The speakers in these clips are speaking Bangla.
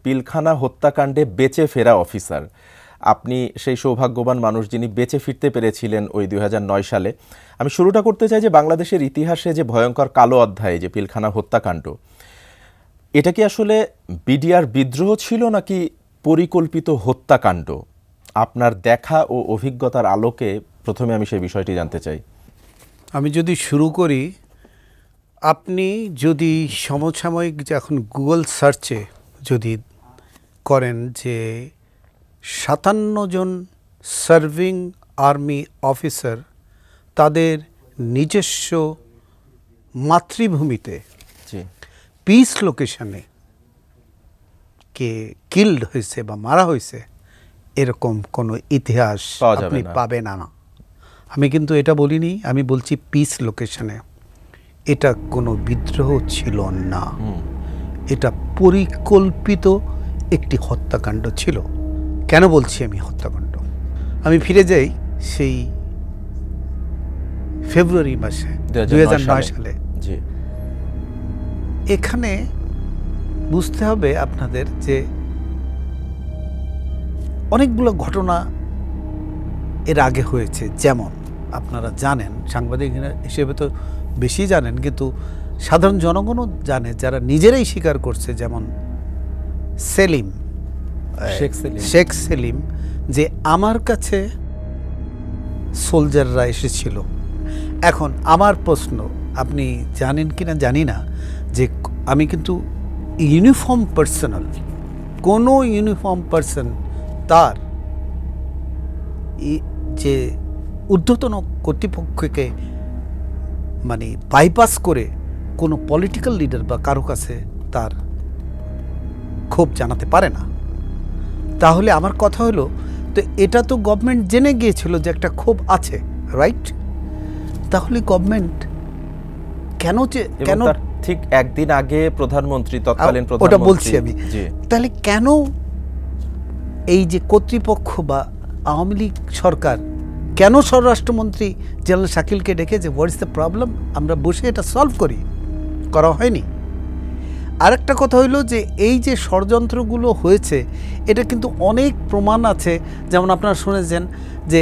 পিলখানা হত্যাকাণ্ডে বেঁচে ফেরা অফিসার, আপনি সেই সৌভাগ্যবান মানুষ যিনি বেঁচে ফিরতে পেরেছিলেন ওই 2009 সালে। আমি শুরুটা করতে চাই যে বাংলাদেশের ইতিহাসে যে ভয়ঙ্কর কালো অধ্যায় যে পিলখানা হত্যাকাণ্ড, এটা কি আসলে বিডিআর বিদ্রোহ ছিল নাকি পরিকল্পিত হত্যাকাণ্ড? আপনার দেখা ও অভিজ্ঞতার আলোকে প্রথমে আমি সেই বিষয়টি জানতে চাই। আমি যদি শুরু করি, আপনি যদি সমসাময়িক এখন গুগল সার্চে যদি করেন যে 57 জন সার্ভিং আর্মি অফিসার তাদের নিজস্ব মাতৃভূমিতে পিস লোকেশনে কে কিল্ড হয়েছে বা মারা হয়েছে, এরকম কোনো ইতিহাস আপনি পাবেন না। আমি কিন্তু এটা বলিনি, আমি বলছি পিস লোকেশনে। এটা কোনো বিদ্রোহ ছিল না, এটা পরিকল্পিত একটি হত্যাকাণ্ড ছিল। কেন বলছি আমি হত্যাকাণ্ড? আমি ফিরে যাই সেই ফেব্রুয়ারি মাসে 2009 সালে। এখানে বুঝতে হবে আপনাদের যে অনেকগুলো ঘটনা এর আগে হয়েছে। যেমন আপনারা জানেন, সাংবাদিক হিসেবে তো বেশি জানেন, কিন্তু সাধারণ জনগণও জানে যারা নিজেরাই স্বীকার করছে, যেমন শেখ সেলিম, যে আমার কাছে সোলজাররা এসেছিল। এখন আমার প্রশ্ন, আপনি জানেন কি না জানি না, যে আমি কিন্তু ইউনিফর্ম পার্সোনাল, কোনো ইউনিফর্ম পার্সন তার যে ঊর্ধ্বতন কর্তৃপক্ষকে মানে বাইপাস করে কোনো পলিটিক্যাল লিডার বা কারো কাছে তার ক্ষোভ জানাতে পারে না। তাহলে আমার কথা হলো, তো এটা তো গভর্নমেন্ট জেনে গিয়েছিল যে একটা ক্ষোভ আছে, রাইট? তাহলে গভর্নমেন্ট কেন ঠিক একদিন আগে প্রধানমন্ত্রী, তৎকালীন প্রধানমন্ত্রী, ওটা বলছি আমি, তাহলে কেন এই যে কর্তৃপক্ষ বা আওয়ামী লীগ সরকার কেন স্বরাষ্ট্রমন্ত্রী জেনারেল শাকিলকে ডেকে যে হোয়াট ইজ দ্য প্রবলেম, আমরা বসে এটা সলভ করা হয়নি? আরেকটা কথা হইল যে এই যে ষড়যন্ত্রগুলো হয়েছে, এটা কিন্তু অনেক প্রমাণ আছে। যেমন আপনারা শুনেছেন যে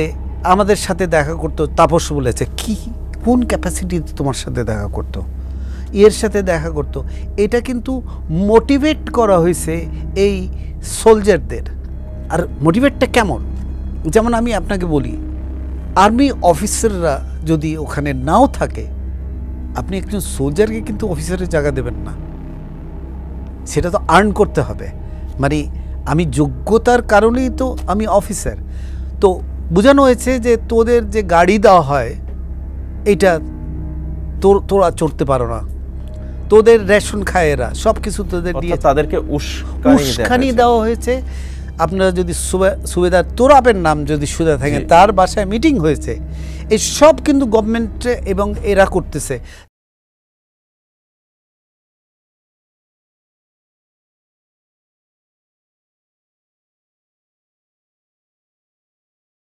আমাদের সাথে দেখা করতো, তাপস বলেছে কি কোন ক্যাপাসিটিতে তোমার সাথে দেখা করতো, এর সাথে দেখা করতো। এটা কিন্তু মোটিভেট করা হয়েছে এই সোলজারদের। আর মোটিভেটটা কেমন? যেমন আমি আপনাকে বলি, আর্মি অফিসাররা যদি ওখানে নাও থাকে, আপনি একজন সোলজারকে কিন্তু অফিসারের জায়গা দেবেন না, সেটা তো আর্ন করতে হবে। মানে আমি যোগ্যতার কারণেই তো আমি অফিসার। তো বোঝানো হয়েছে যে তোদের যে গাড়ি দেওয়া হয় এইটা তোরা চড়তে পারো না, তোদের রেশন খায় এরা, সব কিছু তোদের দিয়ে তাদেরকে উস্কানি দেওয়া হয়েছে। আপনারা যদি সুবেদার তোরাবের নাম যদি সুবিধা থাকেন, তার বাসায় মিটিং হয়েছে, এই সব কিন্তু গভর্নমেন্ট এবং এরা করতেছে।